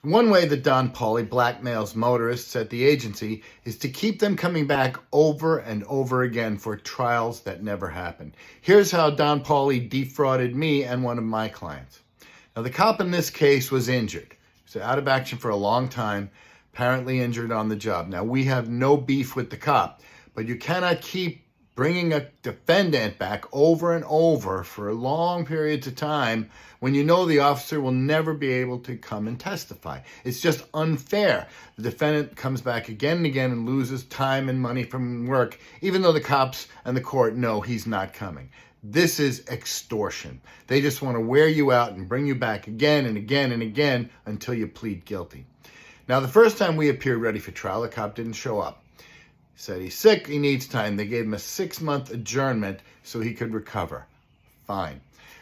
One way that Don Pauly blackmails motorists at the agency is to keep them coming back over and over again for trials that never happen. Here's how Don Pauly defrauded me and one of my clients. Now, the cop in this case was injured. He was out of action for a long time, apparently injured on the job. Now, we have no beef with the cop, but you cannot keep bringing a defendant back over and over for long periods of time when you know the officer will never be able to come and testify. It's just unfair. The defendant comes back again and again and loses time and money from work, even though the cops and the court know he's not coming. This is extortion. They just want to wear you out and bring you back again and again and again until you plead guilty. Now, the first time we appeared ready for trial, the cop didn't show up. He said he's sick, he needs time. They gave him a 6-month adjournment so he could recover. Fine.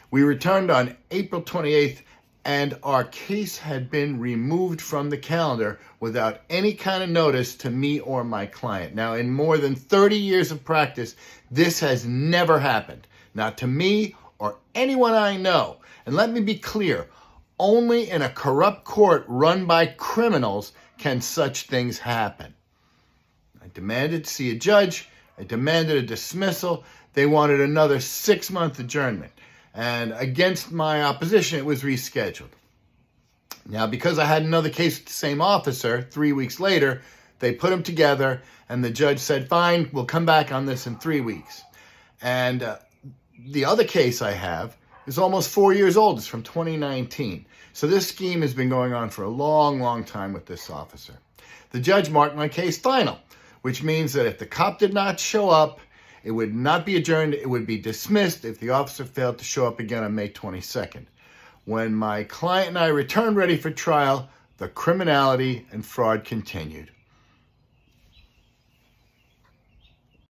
We returned on April 28th, and our case had been removed from the calendar without any kind of notice to me or my client. Now, in more than 30 years of practice, this has never happened. Not to me or anyone I know. And let me be clear, only in a corrupt court run by criminals can such things happen. I demanded to see a judge. I demanded a dismissal. They wanted another 6-month adjournment. And against my opposition, it was rescheduled. Now, because I had another case with the same officer 3 weeks later, they put them together, and the judge said, fine, we'll come back on this in 3 weeks. And the other case I have is almost 4 years old. It's from 2019. So this scheme has been going on for a long, long time with this officer. The judge marked my case final, which means that if the cop did not show up, it would not be adjourned. It would be dismissed if the officer failed to show up again on May 22nd. When my client and I returned ready for trial, the criminality and fraud continued.